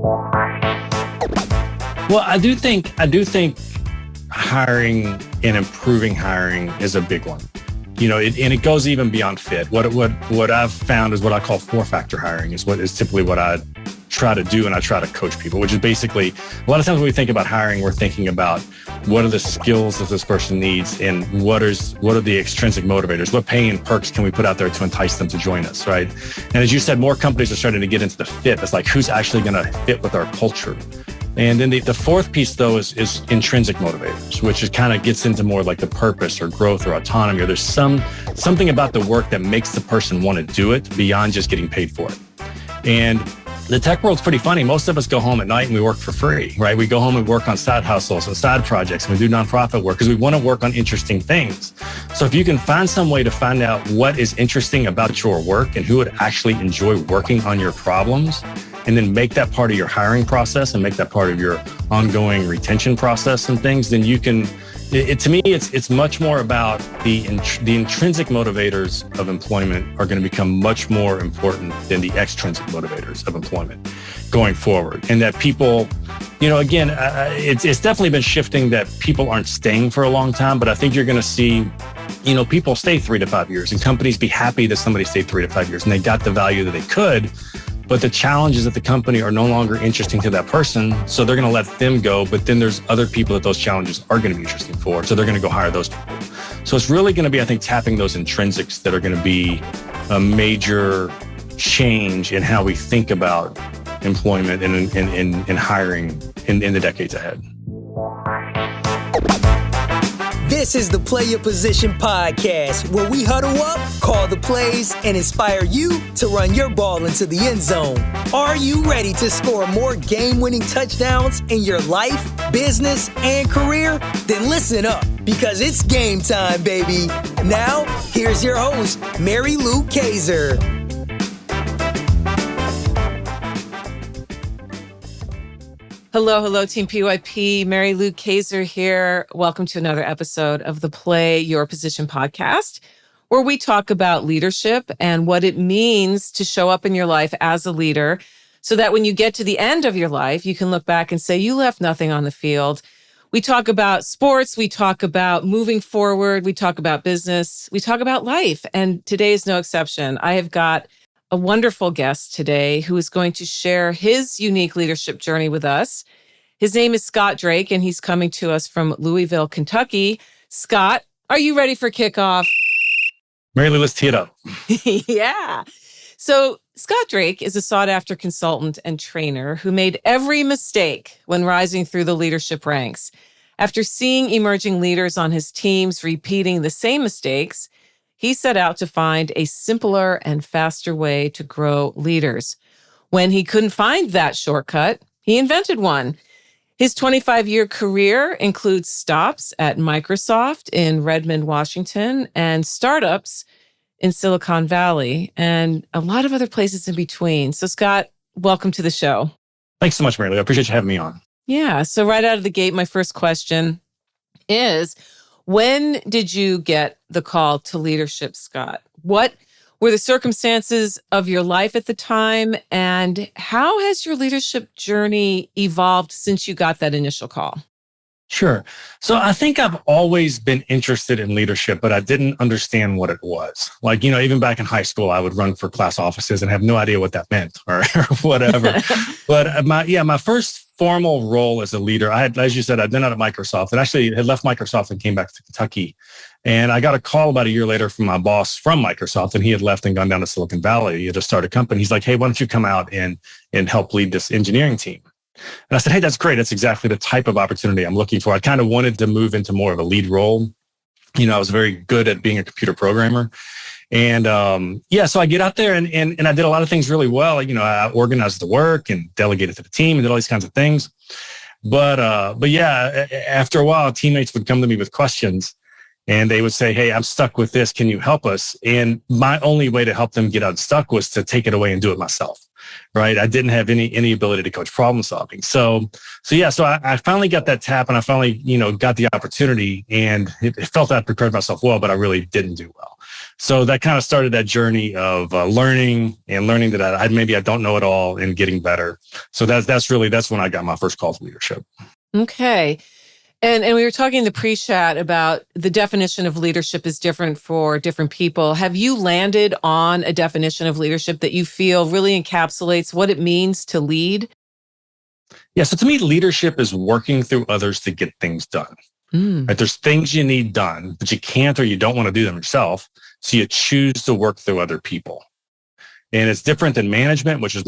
Well, I do think hiring and improving hiring is a big one. And it goes even beyond fit. What I've found is what I call 4-factor hiring is typically what I try to do, and I try to coach people, which is basically a lot of times when we think about hiring, we're thinking about what are the skills that this person needs and what are the extrinsic motivators, what pay and perks can we put out there to entice them to join us, right? And as you said, more companies are starting to get into the fit. It's like, who's actually going to fit with our culture? And then the fourth piece, though, is intrinsic motivators, which kind of gets into more like the purpose or growth or autonomy, or there's something about the work that makes the person want to do it beyond just getting paid for it. And the tech world's pretty funny. Most of us go home at night and we work for free, right? We go home and work on side hustles and side projects, and we do nonprofit work because we want to work on interesting things. So if you can find some way to find out what is interesting about your work and who would actually enjoy working on your problems, and then make that part of your hiring process and make that part of your ongoing retention process and things, then you can, to me, it's much more about the intrinsic motivators of employment are going to become much more important than the extrinsic motivators of employment going forward. And that people, again, it's definitely been shifting that people aren't staying for a long time, but I think you're going to see, people stay 3 to 5 years and companies be happy that somebody stayed 3 to 5 years and they got the value that they could. But the challenges at the company are no longer interesting to that person. So they're going to let them go. But then there's other people that those challenges are going to be interesting for. So they're going to go hire those people. So it's really going to be, I think, tapping those intrinsics that are going to be a major change in how we think about employment and hiring in the decades ahead. This is the Play Your Position podcast, where we huddle up, call the plays, and inspire you to run your ball into the end zone. Are you ready to score more game-winning touchdowns in your life, business, and career? Then listen up, because it's game time, baby. Now, here's your host, Mary Lou Kaiser. Hello, Team PYP. Mary Lou Kaiser here. Welcome to another episode of the Play Your Position podcast, where we talk about leadership and what it means to show up in your life as a leader so that when you get to the end of your life, you can look back and say, you left nothing on the field. We talk about sports. We talk about moving forward. We talk about business. We talk about life. And today is no exception. I have got a wonderful guest today who is going to share his unique leadership journey with us. His name is Scott Drake, and he's coming to us from Louisville, Kentucky. Scott, are you ready for kickoff? Mary Lou, let's tee it up. Yeah. So Scott Drake is a sought-after consultant and trainer who made every mistake when rising through the leadership ranks. After seeing emerging leaders on his teams repeating the same mistakes, he set out to find a simpler and faster way to grow leaders. When he couldn't find that shortcut, he invented one. His 25-year career includes stops at Microsoft in Redmond, Washington, and startups in Silicon Valley, and a lot of other places in between. So, Scott, welcome to the show. Thanks so much, Mary Lou. I appreciate you having me on. Yeah. So right out of the gate, my first question is, when did you get the call to leadership, Scott? What were the circumstances of your life at the time, and how has your leadership journey evolved since you got that initial call? Sure. So I think I've always been interested in leadership, but I didn't understand what it was. Like, even back in high school, I would run for class offices and have no idea what that meant or whatever. But my first formal role as a leader, I had, as you said, I'd been out at Microsoft and actually had left Microsoft and came back to Kentucky. And I got a call about a year later from my boss from Microsoft, and he had left and gone down to Silicon Valley. He had to start a company. He's like, hey, why don't you come out and help lead this engineering team? And I said, hey, that's great. That's exactly the type of opportunity I'm looking for. I kind of wanted to move into more of a lead role. I was very good at being a computer programmer. And so I get out there and I did a lot of things really well. I organized the work and delegated to the team and did all these kinds of things. But after a while, teammates would come to me with questions and they would say, hey, I'm stuck with this. Can you help us? And my only way to help them get unstuck was to take it away and do it myself. right? I didn't have any ability to coach problem solving. So I finally got that tap, and I finally, got the opportunity, and it felt that I prepared myself well, but I really didn't do well. So that kind of started that journey of learning that I don't know it all and getting better. So that's when I got my first call to leadership. Okay. And we were talking in the pre-chat about the definition of leadership is different for different people. Have you landed on a definition of leadership that you feel really encapsulates what it means to lead? Yeah. So to me, leadership is working through others to get things done. Right? There's things you need done, but you can't or you don't want to do them yourself. So you choose to work through other people. And it's different than management, which is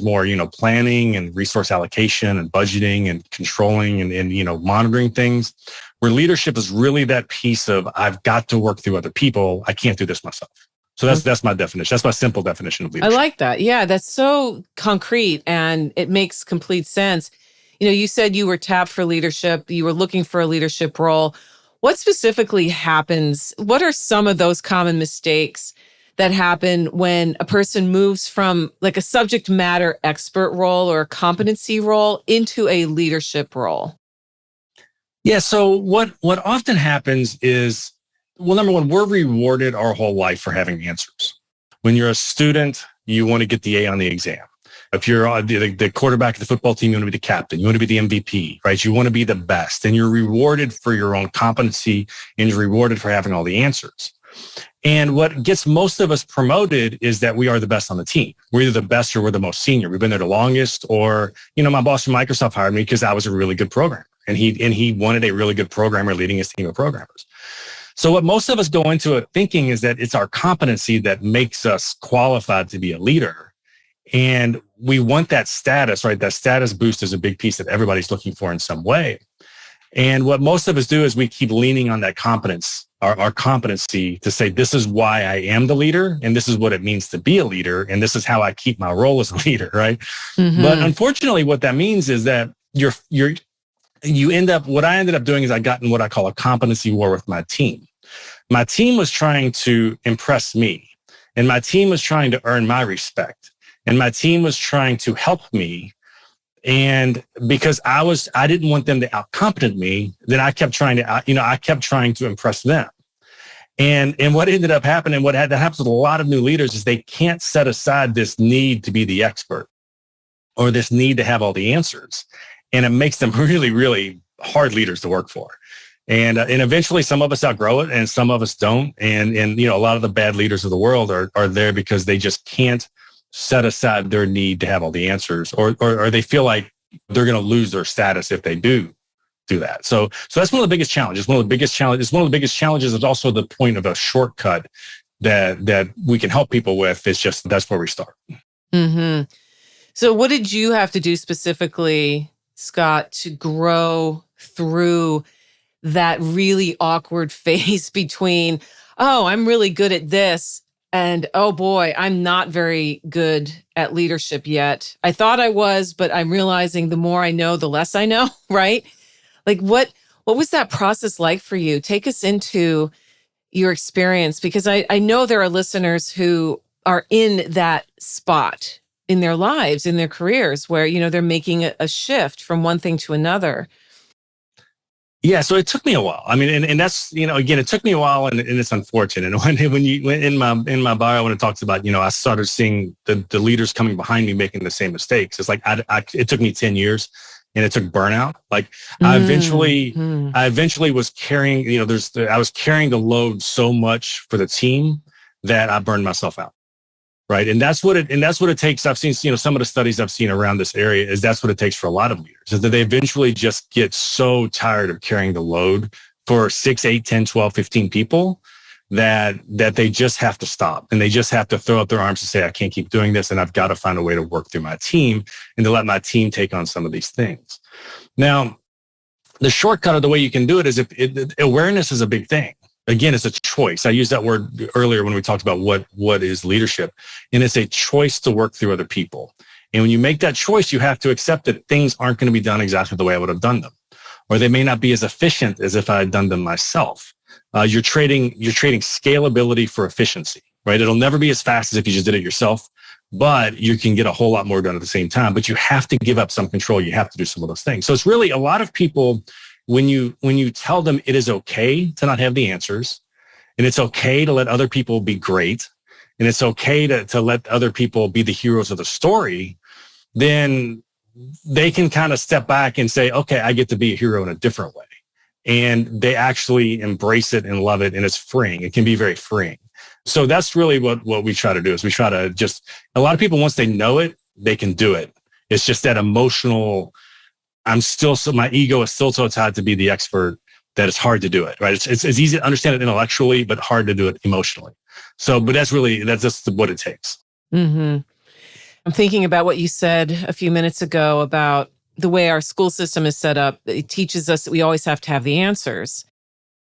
more, planning and resource allocation and budgeting and controlling and monitoring things, where leadership is really that piece of I've got to work through other people. I can't do this myself. So that's my definition. That's my simple definition of leadership. I like that. Yeah, that's so concrete and it makes complete sense. You said you were tapped for leadership. You were looking for a leadership role. What specifically happens? What are some of those common mistakes that happen when a person moves from like a subject matter expert role or a competency role into a leadership role? Yeah. So what often happens is, well, number one, we're rewarded our whole life for having answers. When you're a student, you want to get the A on the exam. If you're the quarterback of the football team, you want to be the captain. You want to be the MVP, right? You want to be the best, and you're rewarded for your own competency, and you're rewarded for having all the answers. And what gets most of us promoted is that we are the best on the team. We're either the best or we're the most senior. We've been there the longest, or, my boss from Microsoft hired me because I was a really good programmer, and he wanted a really good programmer leading his team of programmers. So what most of us go into it thinking is that it's our competency that makes us qualified to be a leader. And we want that status, right? That status boost is a big piece that everybody's looking for in some way. And what most of us do is we keep leaning on that competence, our competency to say, this is why I am the leader, and this is what it means to be a leader, and this is how I keep my role as a leader, right? Mm-hmm. But unfortunately, what that means is that what I ended up doing is I got in what I call a competency war with my team. My team was trying to impress me, and my team was trying to earn my respect, and my team was trying to help me. And because I didn't want them to outcompetent me, then I kept trying to impress them. And what ended up happening, that happens with a lot of new leaders, is they can't set aside this need to be the expert or this need to have all the answers. And it makes them really, really hard leaders to work for. And eventually some of us outgrow it and some of us don't. And a lot of the bad leaders of the world are there because they just can't set aside their need to have all the answers, or they feel like they're going to lose their status if they do that. So that's one of the biggest challenges. One of the biggest challenges is also the point of a shortcut that we can help people with. It's just, that's where we start. Mm-hmm. So what did you have to do specifically, Scott, to grow through that really awkward phase between, oh, I'm really good at this, and oh boy, I'm not very good at leadership yet. I thought I was, but I'm realizing the more I know, the less I know, right? Like what was that process like for you? Take us into your experience, because I know there are listeners who are in that spot in their lives, in their careers, where, they're making a shift from one thing to another. Yeah, so it took me a while. I mean, and that's, again, it took me a while, and it's unfortunate. And when in my bio, when it talks about, I started seeing the leaders coming behind me making the same mistakes. It's like it took me 10 years, and it took burnout. Like I eventually was carrying, I was carrying the load so much for the team that I burned myself out. Right. And that's what it takes. I've seen, some of the studies I've seen around this area is that's what it takes for a lot of leaders, is that they eventually just get so tired of carrying the load for 6, 8, 10, 12, 15 people that they just have to stop, and they just have to throw up their arms and say, I can't keep doing this, and I've got to find a way to work through my team and to let my team take on some of these things. Now, the shortcut of the way you can do it is awareness is a big thing. Again, it's a choice. I used that word earlier when we talked about what is leadership, and it's a choice to work through other people. And when you make that choice, you have to accept that things aren't going to be done exactly the way I would have done them, or they may not be as efficient as if I had done them myself. You're trading scalability for efficiency, right? It'll never be as fast as if you just did it yourself, but you can get a whole lot more done at the same time. But you have to give up some control. You have to do some of those things. So it's really a lot of people, when you tell them it is okay to not have the answers, and it's okay to let other people be great, and it's okay to let other people be the heroes of the story, then they can kind of step back and say, okay, I get to be a hero in a different way. And they actually embrace it and love it. And it's freeing. It can be very freeing. So that's really what we try to do is we try to just, a lot of people, once they know it, they can do it. It's just that emotional, my ego is still so tied to be the expert that it's hard to do it, right? It's easy to understand it intellectually, but hard to do it emotionally. So, but that's just what it takes. Mm-hmm. I'm thinking about what you said a few minutes ago about the way our school system is set up. It teaches us that we always have to have the answers.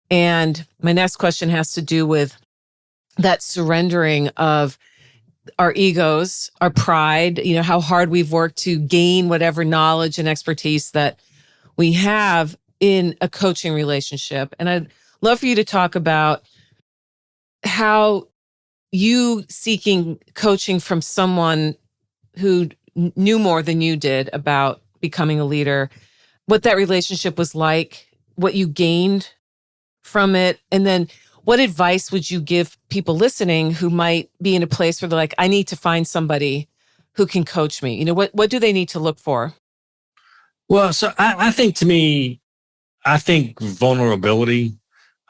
And my next question has to do with that surrendering of our egos, our pride, how hard we've worked to gain whatever knowledge and expertise that we have in a coaching relationship. And I'd love for you to talk about how you seeking coaching from someone who knew more than you did about becoming a leader, what that relationship was like, what you gained from it, and then what advice would you give people listening who might be in a place where they're like, I need to find somebody who can coach me? What do they need to look for? Well, so I think I think vulnerability,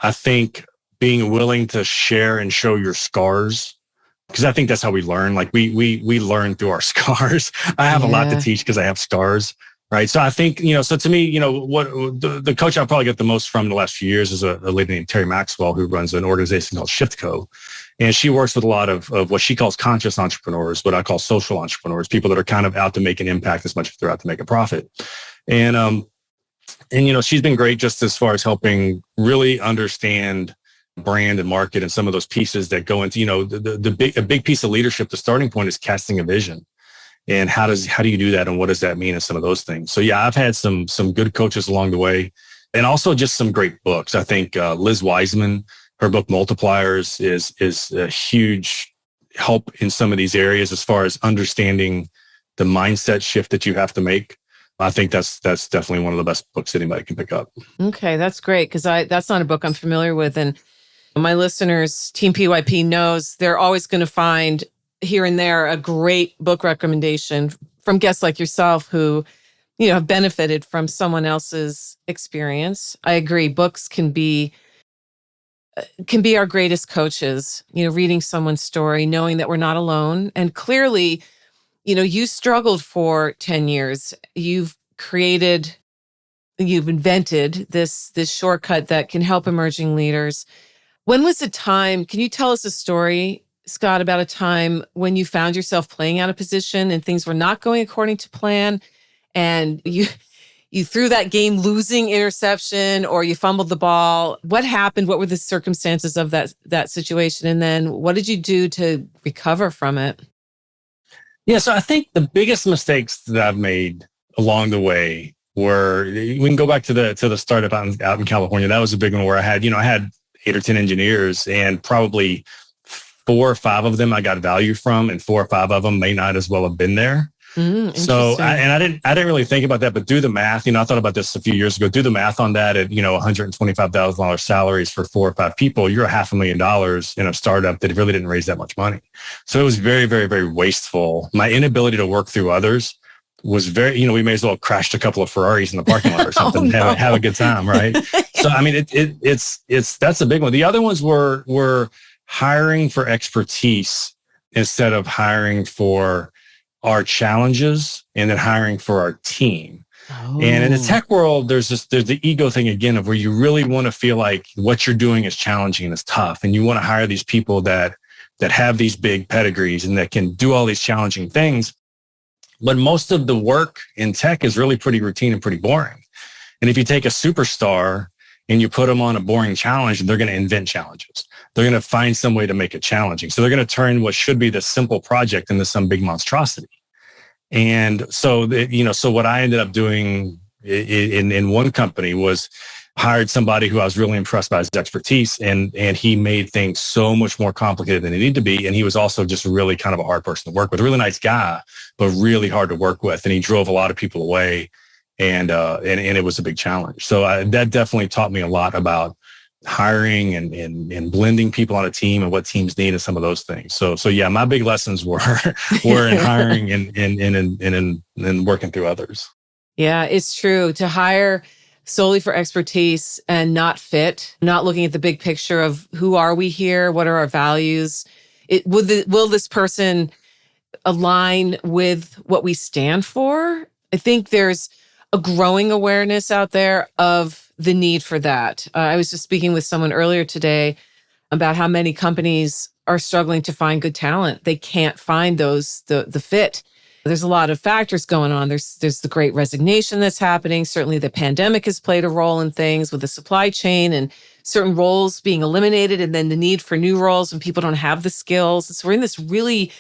I think being willing to share and show your scars, because I think that's how we learn. Like we learn through our scars. I have a lot to teach because I have scars, right? So I think, so to me, what the coach I probably get the most from the last few years is a lady named Terry Maxwell, who runs an organization called ShiftCo. And she works with a lot of what she calls conscious entrepreneurs, what I call social entrepreneurs, people that are kind of out to make an impact as much as they're out to make a profit. And she's been great just as far as helping really understand brand and market and some of those pieces that go into, a big piece of leadership. The starting point is casting a vision. And how do you do that? And what does that mean? And some of those things. So yeah, I've had some good coaches along the way, and also just some great books. I think Liz Wiseman, her book Multipliers is a huge help in some of these areas as far as understanding the mindset shift that you have to make. I think that's definitely one of the best books anybody can pick up. Okay, that's great, because that's not a book I'm familiar with. And my listeners, Team PYP knows they're always going to find here and there a great book recommendation from guests like yourself who, have benefited from someone else's experience. I agree. Books can be our greatest coaches, reading someone's story, knowing that we're not alone. And clearly, you struggled for 10 years. You've invented this shortcut that can help emerging leaders. When was the time, can you tell us a story, Scott, about a time when you found yourself playing out of position and things were not going according to plan, and you threw that game losing interception, or you fumbled the ball? What happened? What were the circumstances of that situation? And then what did you do to recover from it? Yeah, so I think the biggest mistakes that I've made along the way were, we can go back to the startup out in California. That was a big one where I had 8 or 10 engineers, and probably 4 or 5 of them I got value from, and 4 or 5 of them may not as well have been there. So I didn't really think about that, but do the math. I thought about this a few years ago. Do the math on that at $125,000 salaries for 4 or 5 people. You're $500,000 in a startup that really didn't raise that much money. So it was very, very, very wasteful. My inability to work through others was very. We may as well have crashed a couple of Ferraris in the parking lot or something. Oh, no. have a good time, right? So I mean, that's a big one. The other ones were hiring for expertise instead of hiring for our challenges, and then hiring for our team. Oh. And in the tech world, there's the ego thing again, of where you really want to feel like what you're doing is challenging and it's tough. And you want to hire these people that have these big pedigrees and that can do all these challenging things. But most of the work in tech is really pretty routine and pretty boring. And if you take a superstar and you put them on a boring challenge, they're going to invent challenges. They're going to find some way to make it challenging. So they're going to turn what should be this simple project into some big monstrosity. And so, so what I ended up doing in one company was hired somebody who I was really impressed by his expertise, and he made things so much more complicated than it needed to be. And he was also just really kind of a hard person to work with, a really nice guy, but really hard to work with. And he drove a lot of people away, and it was a big challenge. So that definitely taught me a lot about hiring and blending people on a team and what teams need and some of those things. So yeah, my big lessons were in hiring and in working through others. Yeah, it's true. To hire solely for expertise and not fit, not looking at the big picture of who are we here? What are our values? Will this person align with what we stand for? I think there's a growing awareness out there of the need for that. I was just speaking with someone earlier today about how many companies are struggling to find good talent. They can't find the fit. There's a lot of factors going on. There's the great resignation that's happening. Certainly the pandemic has played a role in things with the supply chain and certain roles being eliminated, and then the need for new roles when people don't have the skills. So we're in this really,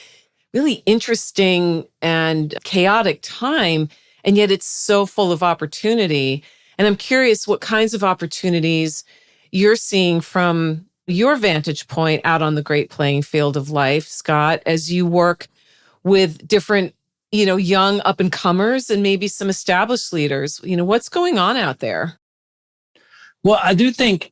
really interesting and chaotic time, and yet it's so full of opportunity. And I'm curious what kinds of opportunities you're seeing from your vantage point out on the great playing field of life, Scott, as you work with different young up and comers and maybe some established leaders. What's going on out there? Well, I do think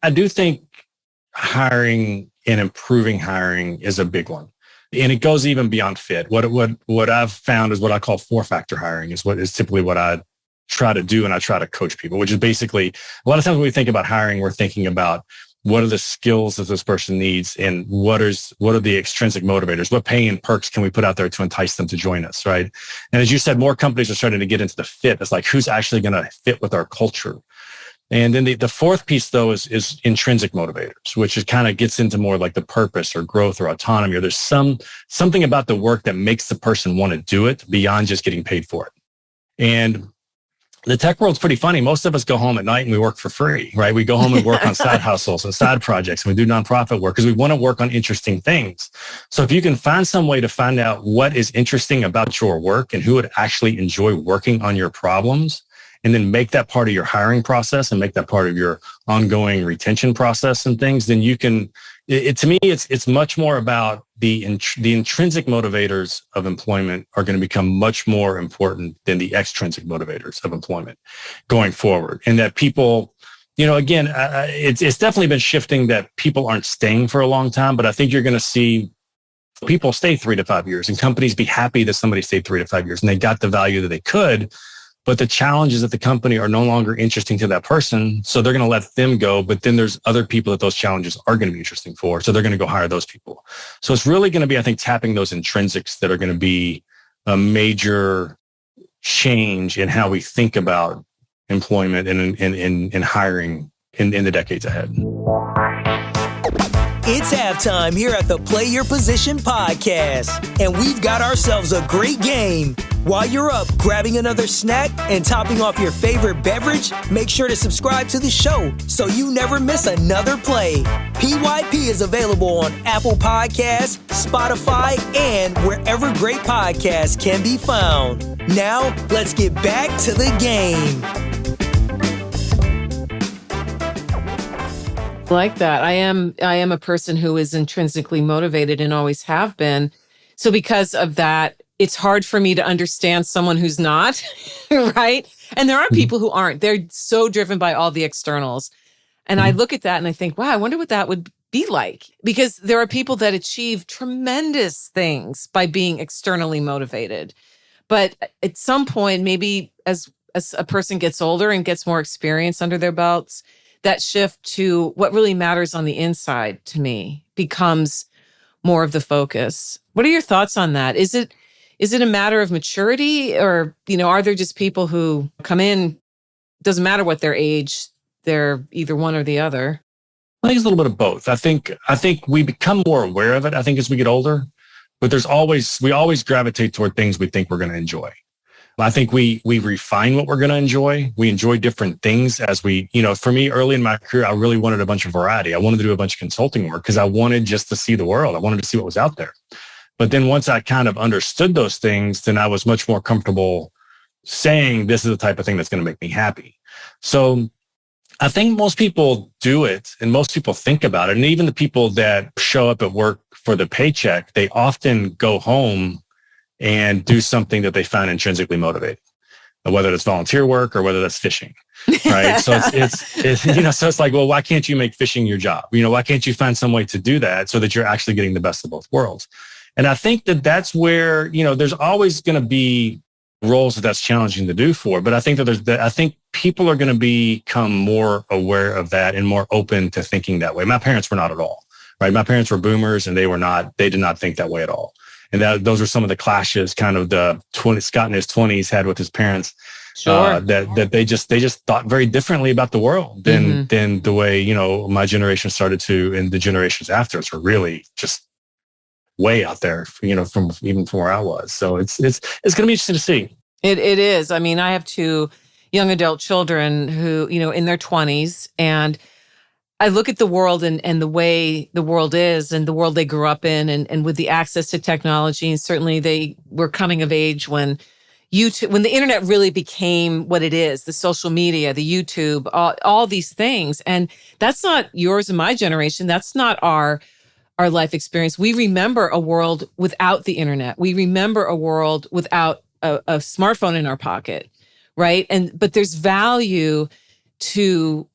hiring and improving hiring is a big one. And it goes even beyond fit. What I've found is what I call 4-factor hiring is typically what I try to do. And I try to coach people, which is basically a lot of times when we think about hiring, we're thinking about what are the skills that this person needs, and what are the extrinsic motivators? What pay and perks can we put out there to entice them to join us, right? And as you said, more companies are starting to get into the fit. It's like, who's actually going to fit with our culture? And then the fourth piece, though, is intrinsic motivators, which is kind of gets into more like the purpose or growth or autonomy, or there's something about the work that makes the person want to do it beyond just getting paid for it. And the tech world's pretty funny. Most of us go home at night and we work for free, right? We go home and work on side hustles and side projects, and we do nonprofit work because we want to work on interesting things. So if you can find some way to find out what is interesting about your work and who would actually enjoy working on your problems, and then make that part of your hiring process and make that part of your ongoing retention process and things, then you can, to me, it's much more about the intrinsic motivators of employment are going to become much more important than the extrinsic motivators of employment going forward. And that people, again, it's definitely been shifting that people aren't staying for a long time, but I think you're going to see people stay 3 to 5 years and companies be happy that somebody stayed 3 to 5 years and they got the value that they could. But the challenges at the company are no longer interesting to that person. So they're going to let them go. But then there's other people that those challenges are going to be interesting for. So they're going to go hire those people. So it's really going to be, I think, tapping those intrinsics that are going to be a major change in how we think about employment and hiring in the decades ahead. It's halftime here at the Play Your Position podcast, and we've got ourselves a great game. While you're up grabbing another snack and topping off your favorite beverage, make sure to subscribe to the show so you never miss another play. PYP is available on Apple Podcasts, Spotify, and wherever great podcasts can be found. Now, let's get back to the game. Like that. I am a person who is intrinsically motivated and always have been. So because of that, it's hard for me to understand someone who's not, right? And there are people who aren't. They're so driven by all the externals. And I look at that and I think, wow, I wonder what that would be like. Because there are people that achieve tremendous things by being externally motivated. But at some point, maybe as a person gets older and gets more experience under their belts, that shift to what really matters on the inside to me becomes more of the focus. What are your thoughts on that? Is it a matter of maturity, or, are there just people who come in, doesn't matter what their age, they're either one or the other? I think it's a little bit of both. I think we become more aware of it, I think, as we get older, but we always gravitate toward things we think we're going to enjoy. I think we refine what we're going to enjoy. We enjoy different things as we, for me, early in my career, I really wanted a bunch of variety. I wanted to do a bunch of consulting work because I wanted just to see the world. I wanted to see what was out there. But then once I kind of understood those things, then I was much more comfortable saying this is the type of thing that's going to make me happy. So I think most people do it and most people think about it. And even the people that show up at work for the paycheck, they often go home and do something that they find intrinsically motivating, whether it's volunteer work or whether that's fishing. Right. So so it's like, well, why can't you make fishing your job? Why can't you find some way to do that so that you're actually getting the best of both worlds? And I think that that's where, there's always going to be roles that's challenging to do for, but I think I think people are going to become more aware of that and more open to thinking that way. My parents were not at all, right? My parents were boomers and they did not think that way at all. And those are some of the clashes kind of Scott in his 20s had with his parents. Sure. That they just thought very differently about the world than the way, my generation started to, and the generations after us were really just way out there, from where I was. So it's going to be interesting to see. It is. I mean, I have two young adult children who, in their 20s, and I look at the world and the way the world is and the world they grew up in, and with the access to technology. And certainly they were coming of age when the internet really became what it is, the social media, the YouTube, all these things. And that's not yours and my generation. That's not our life experience. We remember a world without the internet. We remember a world without a smartphone in our pocket, right? But there's value to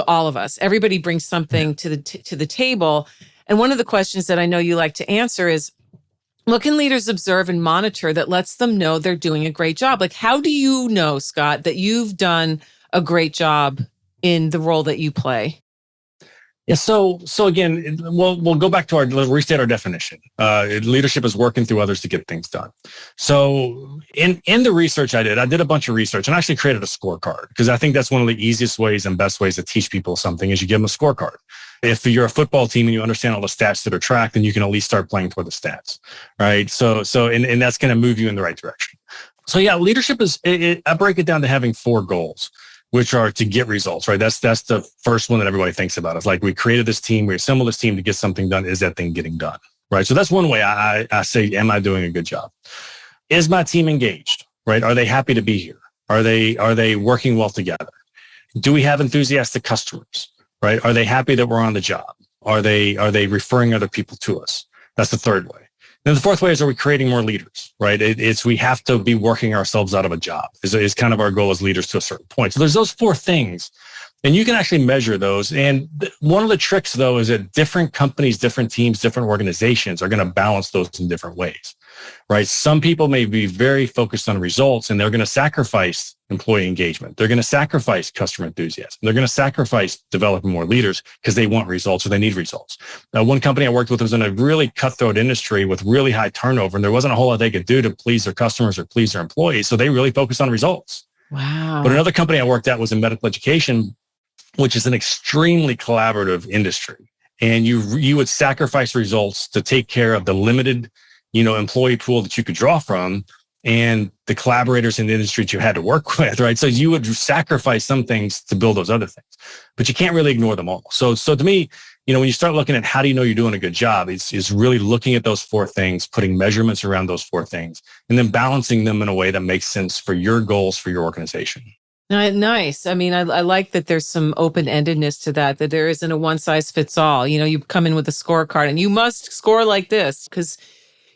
all of us. Everybody brings something to the table. And one of the questions that I know you like to answer is, what can leaders observe and monitor that lets them know they're doing a great job? Like, how do you know, Scott, that you've done a great job in the role that you play? Yeah. So again, we'll go back to let's restate our definition. Leadership is working through others to get things done. So in the research I did a bunch of research and actually created a scorecard, because I think that's one of the easiest ways and best ways to teach people something is you give them a scorecard. If you're a football team and you understand all the stats that are tracked, then you can at least start playing toward the stats, right? So and that's going to move you in the right direction. So yeah, leadership I break it down to having 4 goals, which are to get results, right? That's the first one that everybody thinks about. It's like, we created this team, we assembled this team to get something done. Is that thing getting done, right? So that's one way I say, am I doing a good job? Is my team engaged, right? Are they happy to be here? Are they working well together? Do we have enthusiastic customers, right? Are they happy that we're on the job? Are they referring other people to us? That's the third way. Then the fourth way is, are we creating more leaders, right? We have to be working ourselves out of a job is kind of our goal as leaders to a certain point. So there's those 4 things, and you can actually measure those. And one of the tricks, though, is that different companies, different teams, different organizations are going to balance those in different ways, right? Some people may be very focused on results, and they're going to sacrifice employee engagement. They're going to sacrifice customer enthusiasm. They're going to sacrifice developing more leaders because they want results or they need results. One company I worked with was in a really cutthroat industry with really high turnover, and there wasn't a whole lot they could do to please their customers or please their employees. So they really focused on results. Wow. But another company I worked at was in medical education, which is an extremely collaborative industry. And you would sacrifice results to take care of the limited, employee pool that you could draw from and the collaborators in the industry that you had to work with, right? So you would sacrifice some things to build those other things, but you can't really ignore them all. So to me, when you start looking at how do you know you're doing a good job, it's really looking at those 4 things, putting measurements around those 4 things, and then balancing them in a way that makes sense for your goals for your organization. Nice. I mean, I like that there's some open-endedness to that there isn't a one size fits all. You come in with a scorecard and you must score like this, because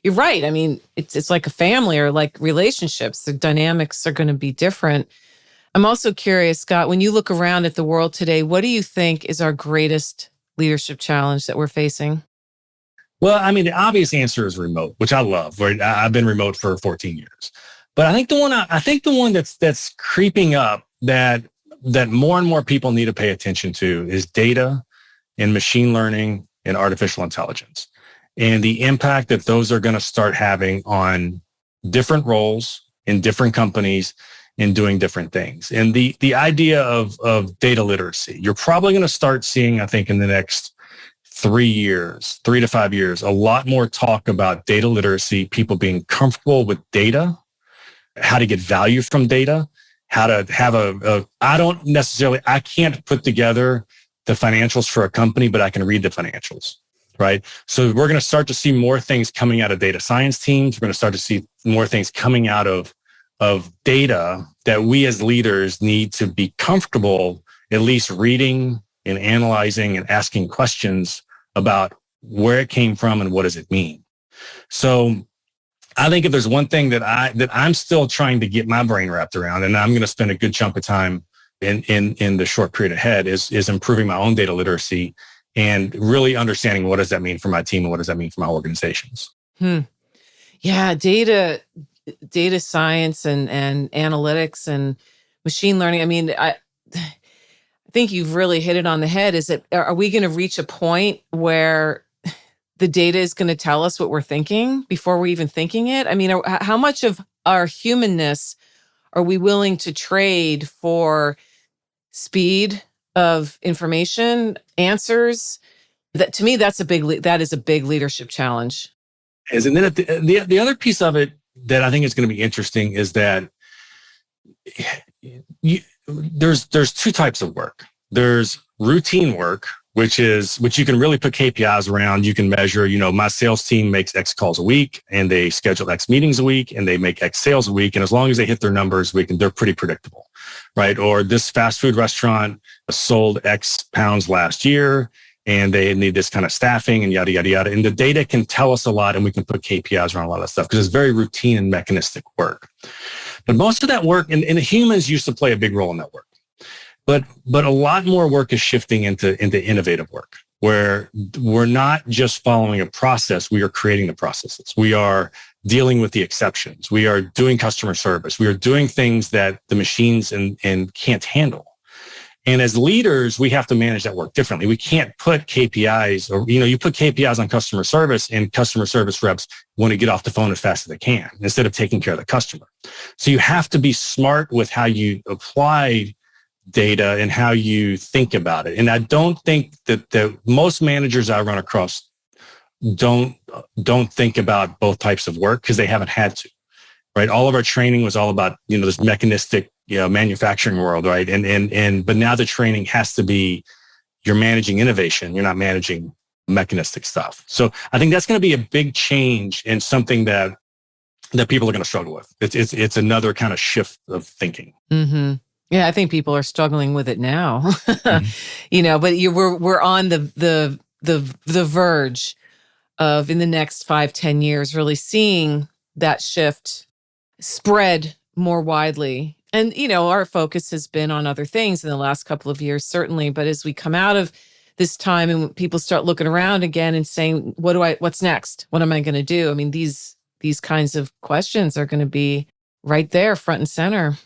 you're right. I mean, it's like a family or like relationships. The dynamics are going to be different. I'm also curious, Scott, when you look around at the world today, what do you think is our greatest leadership challenge that we're facing? Well, I mean, the obvious answer is remote, which I love. Right? I've been remote for 14 years. But I think the one that's creeping up that more and more people need to pay attention to is data and machine learning and artificial intelligence, and the impact that those are going to start having on different roles in different companies in doing different things. And the idea of data literacy, you're probably going to start seeing, I think, in the next 3 to 5 years, a lot more talk about data literacy, people being comfortable with data, how to get value from data, how to have I can't put together the financials for a company, but I can read the financials, right? So we're going to start to see more things coming out of data science teams. We're going to start to see more things coming out of data that we as leaders need to be comfortable at least reading and analyzing and asking questions about where it came from and what does it mean. So I think if there's one thing that I'm still trying to get my brain wrapped around, and I'm going to spend a good chunk of time in the short period ahead, is improving my own data literacy and really understanding what does that mean for my team and what does that mean for my organizations. Yeah, data science and analytics and machine learning. I mean, I think you've really hit it on the head. Are we going to reach a point where the data is going to tell us what we're thinking before we're even thinking it? I mean, how much of our humanness are we willing to trade for speed of information, answers? That, to me, that is a big leadership challenge. And then the other piece of it that I think is going to be interesting is that there's two types of work. There's routine work, which you can really put KPIs around. You can measure, my sales team makes X calls a week and they schedule X meetings a week and they make X sales a week. And as long as they hit their numbers, they're pretty predictable, right? Or this fast food restaurant sold X pounds last year and they need this kind of staffing and yada, yada, yada. And the data can tell us a lot and we can put KPIs around a lot of that stuff because it's very routine and mechanistic work. But most of that work, and humans used to play a big role in that work. But a lot more work is shifting into innovative work, where we're not just following a process, we are creating the processes. We are dealing with the exceptions. We are doing customer service. We are doing things that the machines and can't handle. And as leaders, we have to manage that work differently. We can't put KPIs or, you put KPIs on customer service and customer service reps want to get off the phone as fast as they can instead of taking care of the customer. So you have to be smart with how you apply data and how you think about it. And I don't think that most managers I run across don't think about both types of work because they haven't had to, right? All of our training was all about, this mechanistic, manufacturing world, right? But now the training has to be, you're managing innovation. You're not managing mechanistic stuff. So I think that's going to be a big change and something that people are going to struggle with. It's another kind of shift of thinking. Mm-hmm. Yeah, I think people are struggling with it now. Mm-hmm. But we're on the verge of, in the next 5-10 years, really seeing that shift spread more widely. And, our focus has been on other things in the last couple of years, certainly. But as we come out of this time and people start looking around again and saying, what's next? What am I going to do? I mean, these kinds of questions are going to be right there, front and center.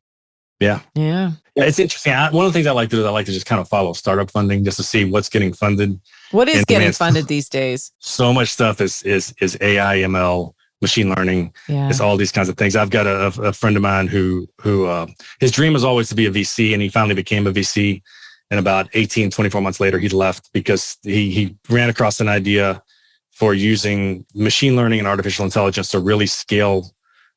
Yeah. It's interesting. One of the things I like to do is I like to just kind of follow startup funding just to see what's getting funded. What is getting funded these days? So much stuff is AI, ML, machine learning. Yeah. It's all these kinds of things. I've got a friend of mine who his dream was always to be a VC, and he finally became a VC. And about 24 months later, he left because he ran across an idea for using machine learning and artificial intelligence to really scale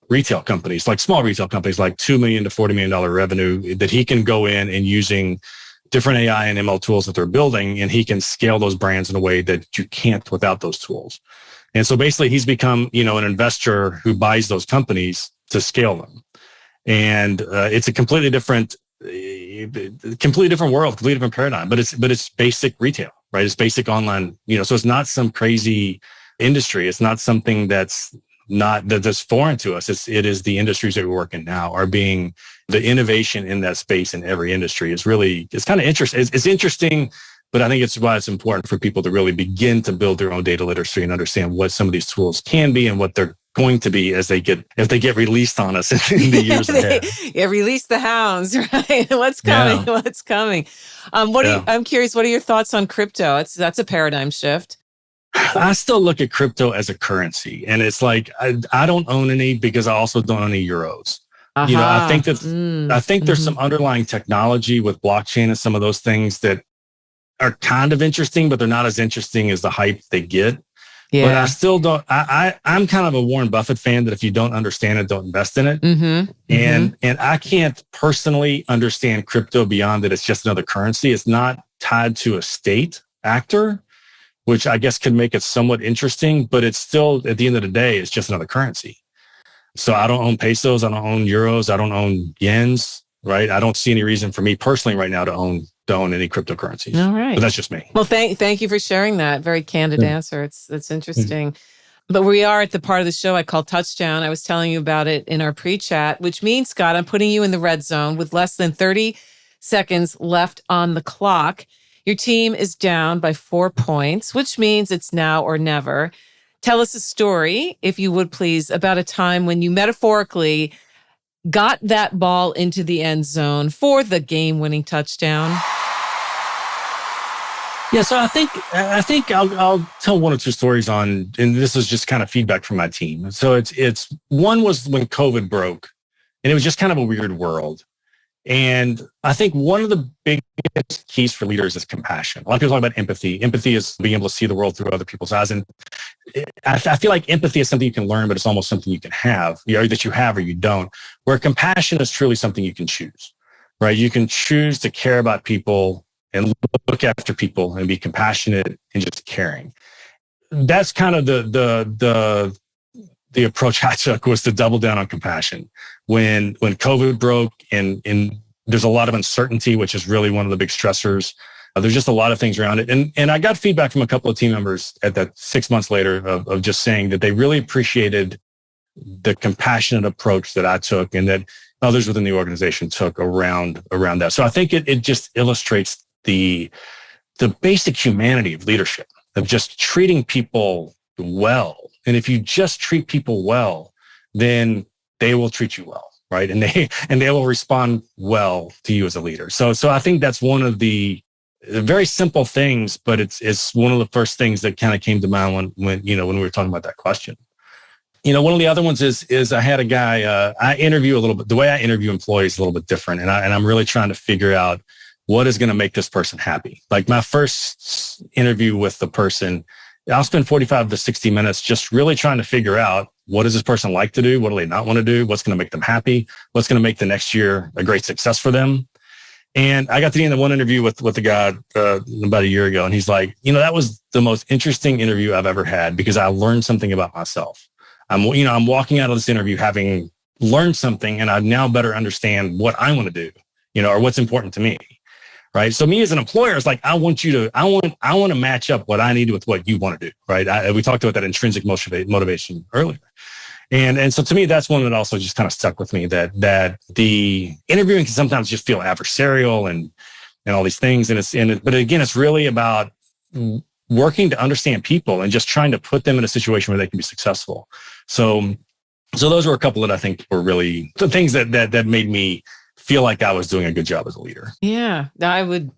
retail companies, like small retail companies, like $2 million to $40 million revenue, that he can go in and using different AI and ML tools that they're building, and he can scale those brands in a way that you can't without those tools. And so basically he's become, an investor who buys those companies to scale them. And it's a completely different world, completely different paradigm, but it's basic retail, right? It's basic online, so it's not some crazy industry. It's not something that's foreign to us. It is the industries that we work in now are being the innovation in that space in every industry it's kind of interesting. It's interesting, but I think it's why it's important for people to really begin to build their own data literacy and understand what some of these tools can be and what they're going to be if they get released on us in the years ahead. Yeah, release the hounds, right? What's coming? Yeah. What's coming? I'm curious, what are your thoughts on crypto? That's a paradigm shift. I still look at crypto as a currency, and it's like I don't own any because I also don't own any euros. Uh-huh. I think there's some underlying technology with blockchain and some of those things that are kind of interesting, but they're not as interesting as the hype they get. Yeah. But I still don't. I'm kind of a Warren Buffett fan that if you don't understand it, don't invest in it. Mm-hmm. And I can't personally understand crypto beyond that it's just another currency. It's not tied to a state actor, which I guess could make it somewhat interesting, but it's still, at the end of the day, it's just another currency. So I don't own pesos. I don't own euros. I don't own yens, right? I don't see any reason for me personally right now to own don't any cryptocurrencies. All right. But that's just me. Well, thank you for sharing that. Very candid answer. That's interesting. But we are at the part of the show I call touchdown. I was telling you about it in our pre-chat, which means, Scott, I'm putting you in the red zone with less than 30 seconds left on the clock. Your team is down by 4 points, which means it's now or never. Tell us a story, if you would please, about a time when you metaphorically got that ball into the end zone for the game-winning touchdown. Yeah, so I think I'll tell one or two stories on, and this is just kind of feedback from my team. So it's one was when COVID broke, and it was just kind of a weird world. And I think one of the biggest keys for leaders is compassion. A lot of people talk about empathy. Empathy is being able to see the world through other people's eyes. And I feel like empathy is something you can learn, but it's almost something you can have, that you have or you don't. Where compassion is truly something you can choose, right? You can choose to care about people and look after people and be compassionate and just caring. That's kind of the approach I took, was to double down on compassion. When COVID broke and there's a lot of uncertainty, which is really one of the big stressors. There's just a lot of things around it. And I got feedback from a couple of team members at that 6 months later of just saying that they really appreciated the compassionate approach that I took and that others within the organization took around that. So I think it just illustrates the basic humanity of leadership, of just treating people well. And if you just treat people well, then they will treat you well, right? And they will respond well to you as a leader. So I think that's one of the very simple things, but it's one of the first things that kind of came to mind when we were talking about that question. One of the other ones is I had a guy, I interview a little bit, the way I interview employees is a little bit different. And I'm really trying to figure out what is going to make this person happy. Like my first interview with the person, I'll spend 45 to 60 minutes just really trying to figure out, what does this person like to do? What do they not want to do? What's going to make them happy? What's going to make the next year a great success for them? And I got to the end of one interview with the guy about a year ago. And he's like, that was the most interesting interview I've ever had, because I learned something about myself. I'm walking out of this interview having learned something, and I now better understand what I want to do, or what's important to me. Right. So me as an employer, it's like, I want to match up what I need with what you want to do. Right. We talked about that intrinsic motivation earlier. And so to me, that's one that also just kind of stuck with me, that the interviewing can sometimes just feel adversarial and all these things. But again, it's really about working to understand people and just trying to put them in a situation where they can be successful. So those were a couple that I think were really the things that made me feel like I was doing a good job as a leader. Yeah, I would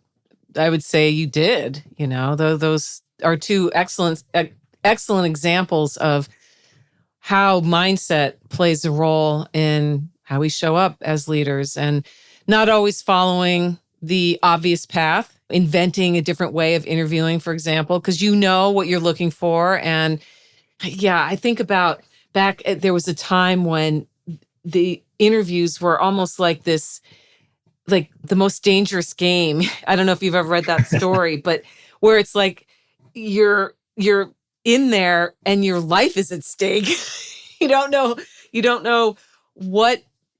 say you did. Those are two excellent examples of how mindset plays a role in how we show up as leaders, and not always following the obvious path, inventing a different way of interviewing, for example, because you know what you're looking for. And yeah, I think about there was a time when the interviews were almost like this, like the most dangerous game. I don't know if you've ever read that story, but where it's like you're in there and your life is at stake. You don't know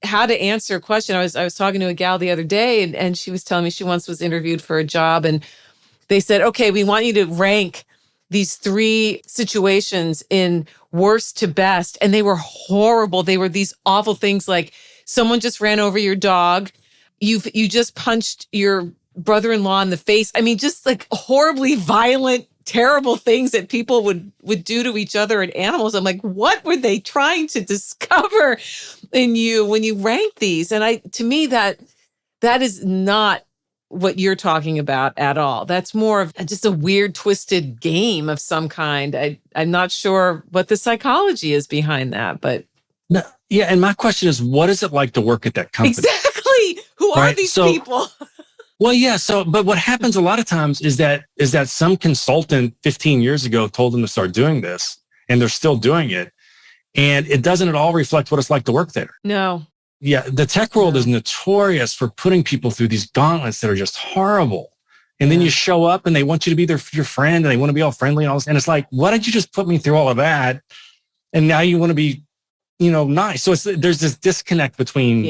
how to answer a question. I was talking to a gal the other day, and she was telling me she once was interviewed for a job, and they said, okay, we want you to rank these 3 situations in worst to best. And they were horrible. They were these awful things, like someone just ran over your dog. You just punched your brother-in-law in the face. I mean, just like horribly violent, terrible things that people would do to each other and animals. I'm like, what were they trying to discover in you when you rank these? And to me, that is not what you're talking about at all. That's more of just a weird, twisted game of some kind. I'm not sure what the psychology is behind that, but no, yeah. And my question is, what is it like to work at that company? Exactly. Who are these people? Well, yeah. But what happens a lot of times is that some consultant 15 years ago told them to start doing this, and they're still doing it. And it doesn't at all reflect what it's like to work there. No. Yeah. The tech world is notorious for putting people through these gauntlets that are just horrible. And then you show up and they want you to be your friend, and they want to be all friendly and all this. And it's like, why did you just put me through all of that? And now you want to be, nice. So there's this disconnect between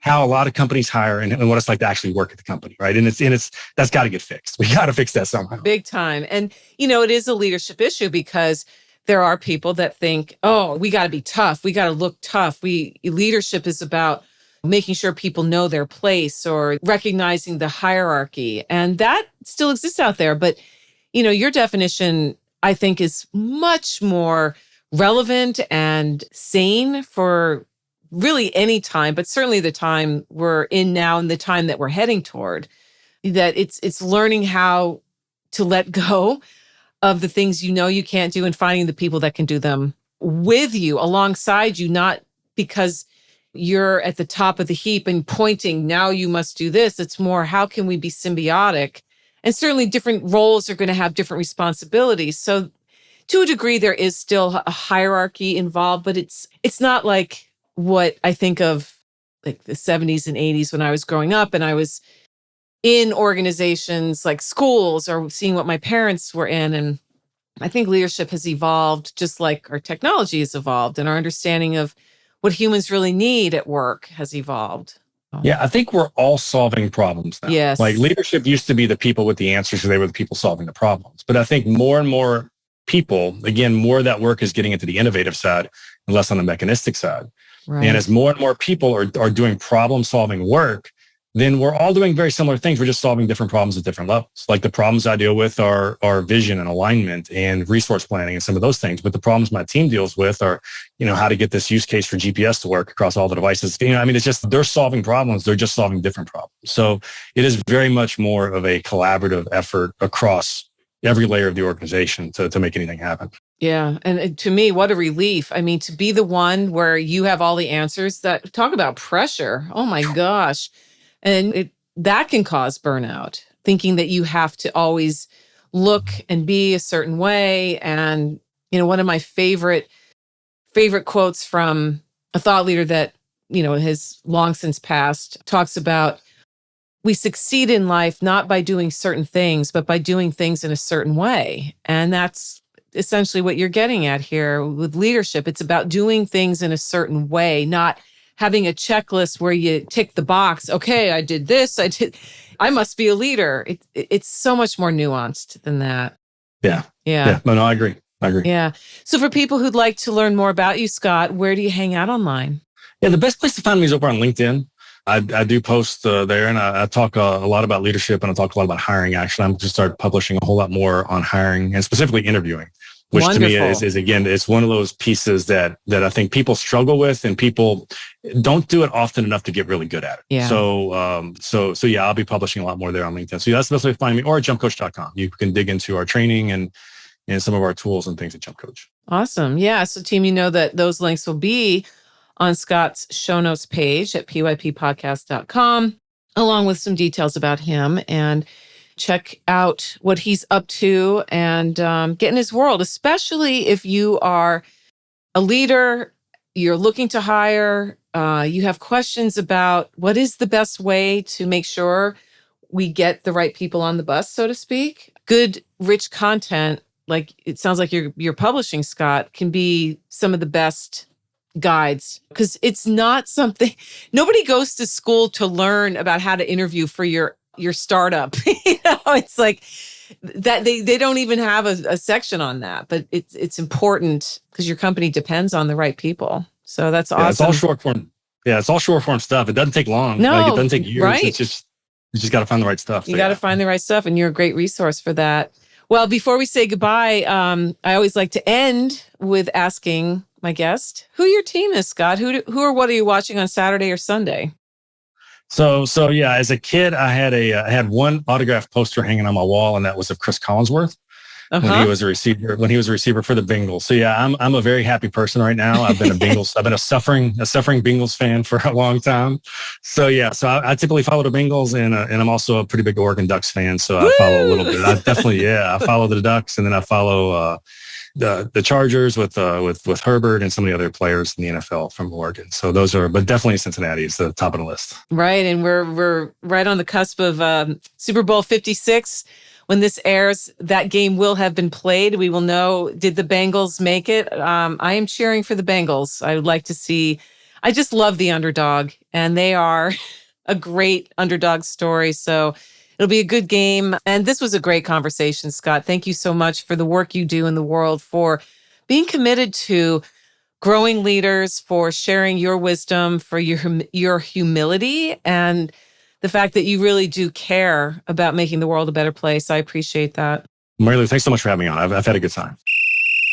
how a lot of companies hire and what it's like to actually work at the company, right? And that's got to get fixed. We got to fix that somehow. Big time. And, it is a leadership issue because there are people that think, oh, we got to be tough. We got to look tough. Leadership is about making sure people know their place or recognizing the hierarchy. And that still exists out there. But, your definition, I think, is much more relevant and sane for really any time, but certainly the time we're in now and the time that we're heading toward. That it's learning how to let go of the things you can't do and finding the people that can do them with you, alongside you, not because you're at the top of the heap and pointing, now you must do this. It's more, how can we be symbiotic? And certainly different roles are going to have different responsibilities. So to a degree, there is still a hierarchy involved, but it's not like what I think of like the 70s and 80s when I was growing up and I was in organizations like schools or seeing what my parents were in. And I think leadership has evolved just like our technology has evolved, and our understanding of what humans really need at work has evolved. Yeah, I think we're all solving problems now. Yes. Like leadership used to be the people with the answers, so they were the people solving the problems. But I think more and more people, again, more of that work is getting into the innovative side and less on the mechanistic side. Right. And as more and more people are doing problem solving work, then we're all doing very similar things. We're just solving different problems at different levels. Like the problems I deal with are vision and alignment and resource planning and some of those things. But the problems my team deals with are, how to get this use case for GPS to work across all the devices. It's just, they're solving problems. They're just solving different problems. So it is very much more of a collaborative effort across every layer of the organization to make anything happen. Yeah. And to me, what a relief. I mean, to be the one where you have all the answers, that talk about pressure. Oh my gosh. And that can cause burnout, thinking that you have to always look and be a certain way. And, one of my favorite quotes from a thought leader that, has long since passed talks about, we succeed in life not by doing certain things, but by doing things in a certain way. And that's essentially what you're getting at here with leadership. It's about doing things in a certain way, not having a checklist where you tick the box. Okay, I did this. I must be a leader. It's so much more nuanced than that. Yeah. Yeah. No, I agree. Yeah. So for people who'd like to learn more about you, Scott, where do you hang out online? Yeah, the best place to find me is over on LinkedIn. I do post there, and I talk a lot about leadership, and I talk a lot about hiring. Actually, I'm just started publishing a whole lot more on hiring and specifically interviewing, which Wonderful. To me is again, it's one of those pieces that I think people struggle with, and people don't do it often enough to get really good at it. Yeah. So yeah, I'll be publishing a lot more there on LinkedIn. So that's the best way to find me, or at jumpcoach.com. You can dig into our training and some of our tools and things at Jump Coach. Awesome. Yeah. So team, that those links will be on Scott's show notes page at pyppodcast.com, along with some details about him, and check out what he's up to and get in his world, especially if you are a leader, you're looking to hire, you have questions about what is the best way to make sure we get the right people on the bus, so to speak. Good, rich content, like it sounds like you're publishing, Scott, can be some of the best guides, because it's not something, nobody goes to school to learn about how to interview for your startup. It's like that they don't even have a section on that, but it's important because your company depends on the right people. So that's awesome. It's all short form. Yeah, it's all short form stuff. It doesn't take long. No, it doesn't take years. Right. You just got to find the right stuff. You got to find the right stuff, and you're a great resource for that. Well, before we say goodbye, I always like to end with asking my guest who your team is, Scott. Who or what are you watching on Saturday or Sunday? So yeah, as a kid, I had one autographed poster hanging on my wall, and that was of Chris Collinsworth when he was a receiver for the Bengals. So yeah, I'm a very happy person right now. I've been a suffering Bengals fan for a long time. So yeah, I typically follow the Bengals, and I'm also a pretty big Oregon Ducks fan. So I follow a little bit. I follow the Ducks, and then I follow the Chargers with Herbert and some of the other players in the NFL from Oregon. So those are, but definitely Cincinnati is the top of the list. Right, and we're right on the cusp of Super Bowl 56. When this airs, that game will have been played. We will know, did the Bengals make it? I am cheering for the Bengals. I would like to see, I just love the underdog and they are a great underdog story. So it'll be a good game. And this was a great conversation, Scott. Thank you so much for the work you do in the world, for being committed to growing leaders, for sharing your wisdom, for your humility, and the fact that you really do care about making the world a better place. I appreciate that. Mary Lou, thanks so much for having me on. I've had a good time.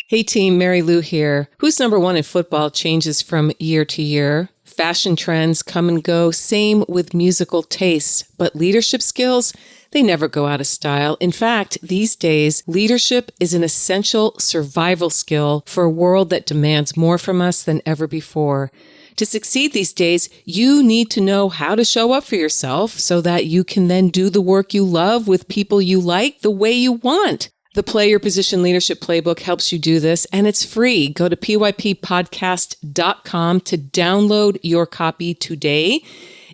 Hey team, Mary Lou here. Who's number one in football changes from year to year. Fashion trends come and go, same with musical tastes. But leadership skills, they never go out of style. In fact, these days, leadership is an essential survival skill for a world that demands more from us than ever before. To succeed these days, you need to know how to show up for yourself so that you can then do the work you love with people you like the way you want. The Play Your Position Leadership Playbook helps you do this, and it's free. Go to pyppodcast.com to download your copy today.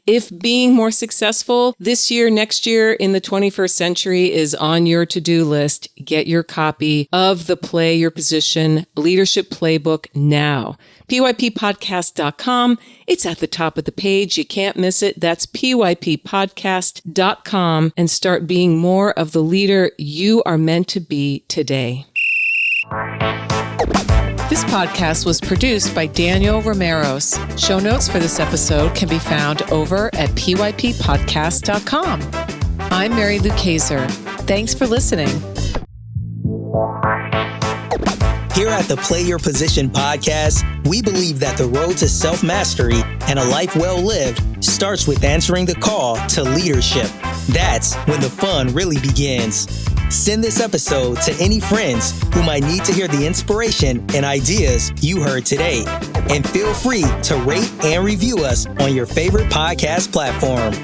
If being more successful this year, next year, in the 21st century is on your to-do list, get your copy of the Play Your Position Leadership Playbook now. pyppodcast.com. It's at the top of the page. You can't miss it. That's pyppodcast.com, and start being more of the leader you are meant to be today. This podcast was produced by Daniel Romeros. Show notes for this episode can be found over at pyppodcast.com. I'm Mary Lou Kaiser. Thanks for listening. Here at the Play Your Position podcast, we believe that the road to self-mastery and a life well lived starts with answering the call to leadership. That's when the fun really begins. Send this episode to any friends who might need to hear the inspiration and ideas you heard today. And feel free to rate and review us on your favorite podcast platform.